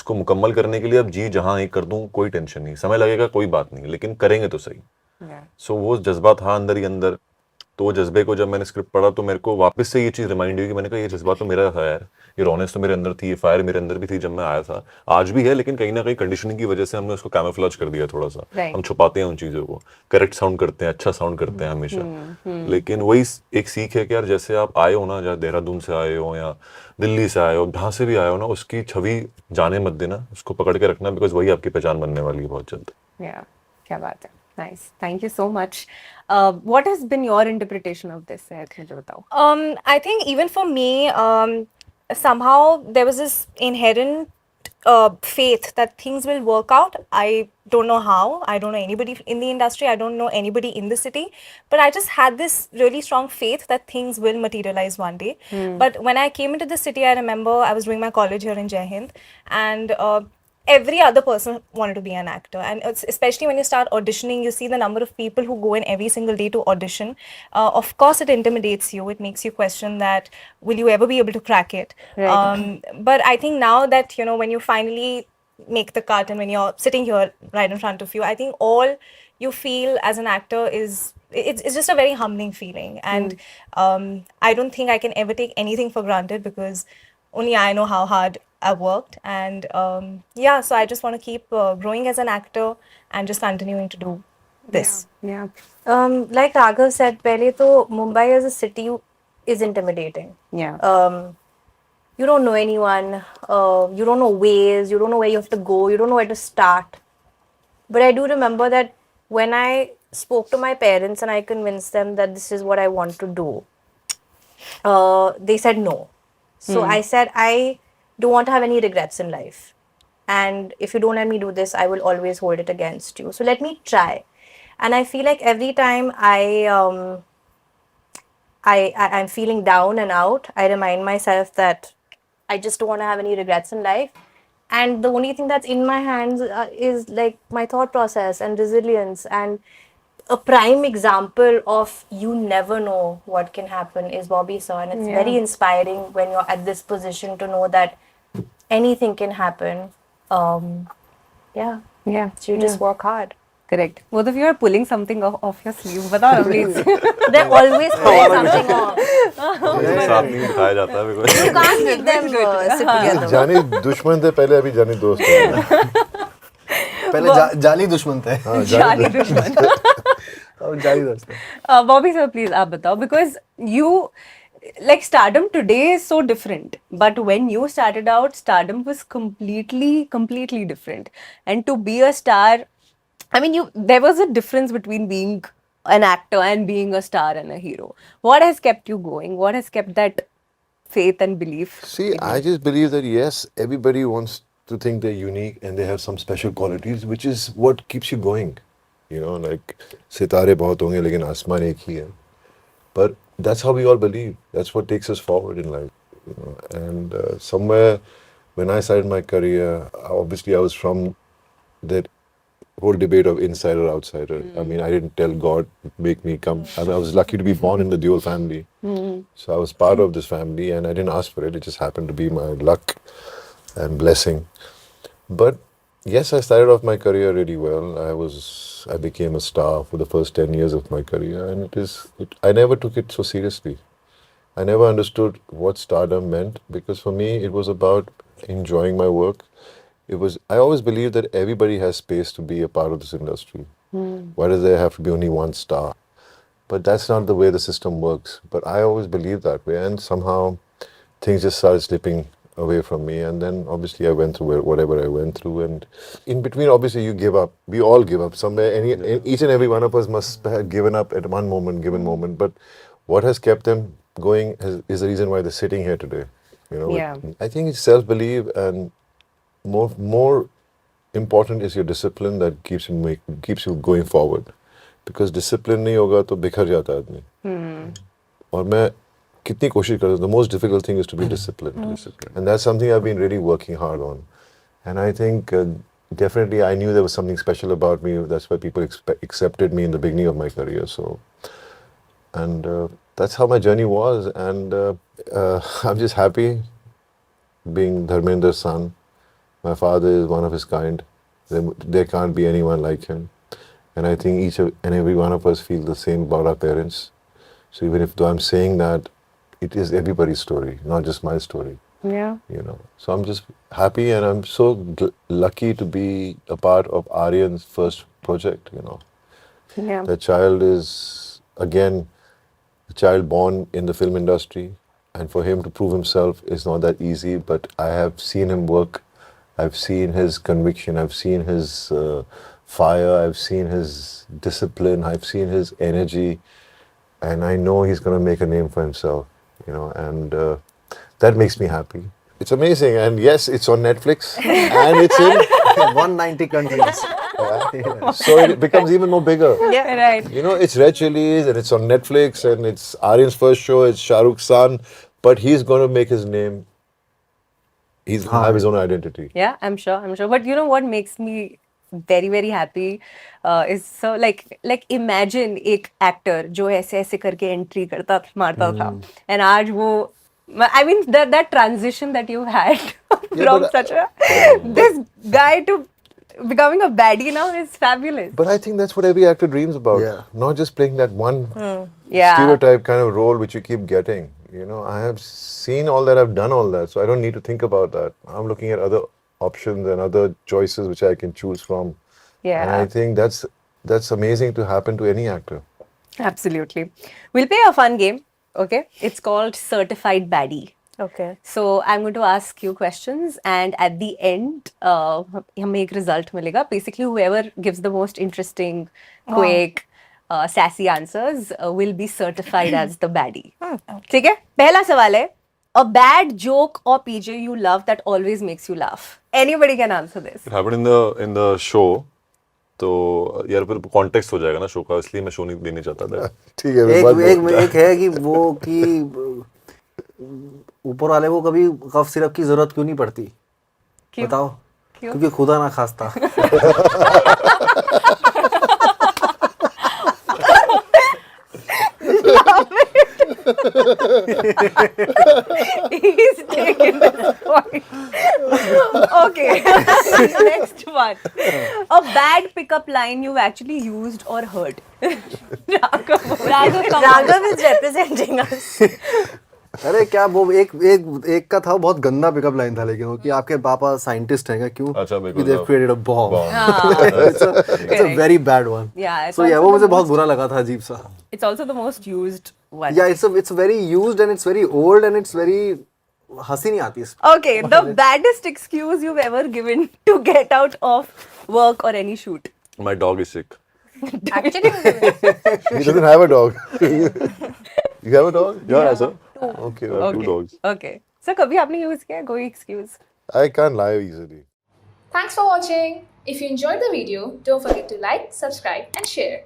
उसको मुकम्मल करने के लिए अब जी जहां एक कर दूं, कोई टेंशन नहीं, समय लगेगा कोई बात नहीं, लेकिन करेंगे तो सही। सो वो जज्बा था अंदर ही अंदर। तो वो जज्बे को जब मैंने स्क्रिप्ट पढ़ा तो मेरे को वापस से ये चीज़ रिमाइंड हुई कि मैंने कहा ये जज्बा तो मेरा था यार, ये रॉनेस तो मेरे अंदर थी, ये फायर मेरे अंदर भी थी जब मैं आया था, आज भी है, लेकिन कहीं ना कहीं कंडीशनिंग की वजह से हमने उसको कैमोफ्लेज कर दिया थोड़ा सा। हम छुपाते हैं उन चीज़ों को, करेक्ट साउंड करते हैं, अच्छा साउंड करते हैं हमेशा। लेकिन वही एक सीख है कि यार जैसे आप आए हो ना, जहाँ देहरादून से आए हो या दिल्ली से आए हो, जहाँ से भी आए हो ना, उसकी छवि जाने मत देना, उसको पकड़ के रखना, बिकॉज वही आपकी पहचान बनने वाली है बहुत जल्द। क्या बात है। Nice. Thank you so much. What has been your interpretation of this? मुझे बताओ. I think even for me, somehow there was this inherent faith that things will work out. I don't know how. I don't know anybody in the industry. I don't know anybody in the city. But I just had this really strong faith that things will materialize one day. But when I came into the city, I remember I was doing my college here in Jai Hind, and every other person wanted to be an actor, and especially when you start auditioning, you see the number of people who go in every single day to audition. Of course it intimidates you, it makes you question that will you ever be able to crack it. But I think now that, you know, when you finally make the cut and when you're sitting here right in front of you, I think all you feel as an actor is it's just a very humbling feeling, and I don't think I can ever take anything for granted, because only I know how hard I worked, and yeah, so I just want to keep growing as an actor and just continuing to do this. Like Raghav said, pehle to Mumbai as a city is intimidating. You don't know anyone, you don't know ways, you don't know where you have to go, you don't know where to start. But I do remember that when I spoke to my parents and I convinced them that this is what I want to do, they said no. So I said, I don't want to have any regrets in life. And if you don't let me do this, I will always hold it against you. So let me try. And I feel like every time I'm feeling down and out, I remind myself that I just don't want to have any regrets in life. And the only thing that's in my hands is like my thought process and resilience. And a prime example of you never know what can happen is Bobby Sir. And it's very inspiring when you're at this position to know that anything can happen. So you just work hard. Correct. Both of you are pulling something off your sleeve. बताओ ना please. They're always pulling something off. साथ नहीं दिखाया जाता है because You can't make them sit together. जानी दुश्मन थे पहले, अभी जानी दोस्त है। पहले जाली दुश्मन थे, हाँ, जाली दुश्मन. अब जाली दोस्त है। Bobby sir, please आप बताओ, because you, like, stardom today is so different, but when you started out, stardom was completely different. And to be a star, I mean, there was a difference between being an actor and being a star and a hero. What has kept you going? What has kept that faith and belief? See, I just believe that yes, everybody wants to think they're unique and they have some special qualities, which is what keeps you going. You know, like सितारे बहुत होंगे लेकिन आसमान एक ही है. But that's how we all believe. That's what takes us forward in life. You know? And somewhere when I started my career, obviously I was from that whole debate of insider outsider. I mean, I didn't tell God make me come. I mean, I was lucky to be born in the Deol family. So I was part of this family and I didn't ask for it. It just happened to be my luck and blessing. But yes, I started off my career really well. I became a star for the first 10 years of my career, and I never took it so seriously. I never understood what stardom meant, because for me it was about enjoying my work. I always believed that everybody has space to be a part of this industry. Why does there have to be only one star? But that's not the way the system works. But I always believed that way, and somehow things just started slipping away from me. And then obviously I went through whatever I went through, and in between obviously you give up. We all give up somewhere. Each and every one of us must have given up at one given moment. But what has kept them going is the reason why they're sitting here today. You know, I think it's self-belief, and more important is your discipline that keeps you going forward. Because discipline नहीं होगा तो बिखर जाता है आदमी. और मैं कितनी कोशिश करता हूँ, the most difficult thing is to be disciplined. And that's something I've been really working hard on. And I think definitely I knew there was something special about me. That's why people accepted me in the beginning of my career. So, and that's how my journey was. And I'm just happy being Dharmendra's son My father is one of his kind. There can't be anyone like him. And I think each and every one of us feel the same about our parents. So even if though I'm saying that, it is everybody's story, not just my story. Yeah. You know, so I'm just happy, and I'm so lucky to be a part of Aryan's first project. You know, Yeah. the child is again a child born in the film industry, and for him to prove himself is not that easy. But I have seen him work. I've seen his conviction. I've seen his fire. I've seen his discipline. I've seen his energy, and I know he's going to make a name for himself. You know, and that makes me happy. It's amazing, and yes, it's on Netflix, and it's in. 190 countries. So it becomes even more bigger. Yeah. Right. You know, it's Red Chillies, and it's on Netflix, and it's Aryan's first show. It's Shah Rukh's son, but he's going to make his name. He's going to have his own identity. Yeah, I'm sure. But you know what makes me very very happy is so like imagine एक actor जो ऐसे ऐसे करके entry करता मारता था and आज वो I mean that transition that you had from but- such a this guy to becoming a baddie now is fabulous. But I think that's what every actor dreams about. Yeah. Not just playing that one Yeah. stereotype kind of role which you keep getting. You know, I have seen all that, I've done all that, so I don't need to think about that. I'm looking at other options and other choices which I can choose from. Yeah. And I think that's amazing to happen to any actor. Absolutely. We'll play a fun game. Okay, it's called Certified Baddie. Okay. So I'm going to ask you questions, and at the end, हमें एक result मिलेगा. Basically, whoever gives the most interesting, quick, sassy answers will be certified as the baddie. ठीक है? पहला सवाल है, a bad joke or PJ you love that always makes you laugh. Anybody can answer this. It happened in the show. तो यार फिर context हो जाएगा ना शो का, इसलिए मैं शो नहीं देने चाहता था. ठीक है. एक है कि वो कि ऊपर वाले को कभी कफ सिरप की जरूरत क्यों नहीं पड़ती? क्यों? बताओ. क्यों? क्योंकि खुदा ना खास्ता. He's taken this point. Okay. Next one. A bad pickup line you've actually used or heard. Raghav is representing us. अरे क्या वो एक का था, बहुत गंदा पिकअप लाइन था, लेकिन वो कि आपके पापा साइंटिस्ट हैं क्या? क्यों? अच्छा, बिल्कुल. They've created a bomb. It's a very bad one. Yeah, it's So yeah, also वो the मुझे बहुत most- बुरा लगा था, अजीब सा. It's also the most used one. Yeah, it's very used and it's very old and it's very हंसी नहीं आती इस. Okay, the baddest excuse you've ever given to get out of work or any shoot. My dog is sick. Actually, He doesn't have a dog. You have a dog? Yeah, sir. Okay, I have 2 dogs. Okay. So कभी आपने use किया कोई excuse? I can't lie easily. Thanks for watching. If you enjoyed the video, don't forget to like, subscribe and share.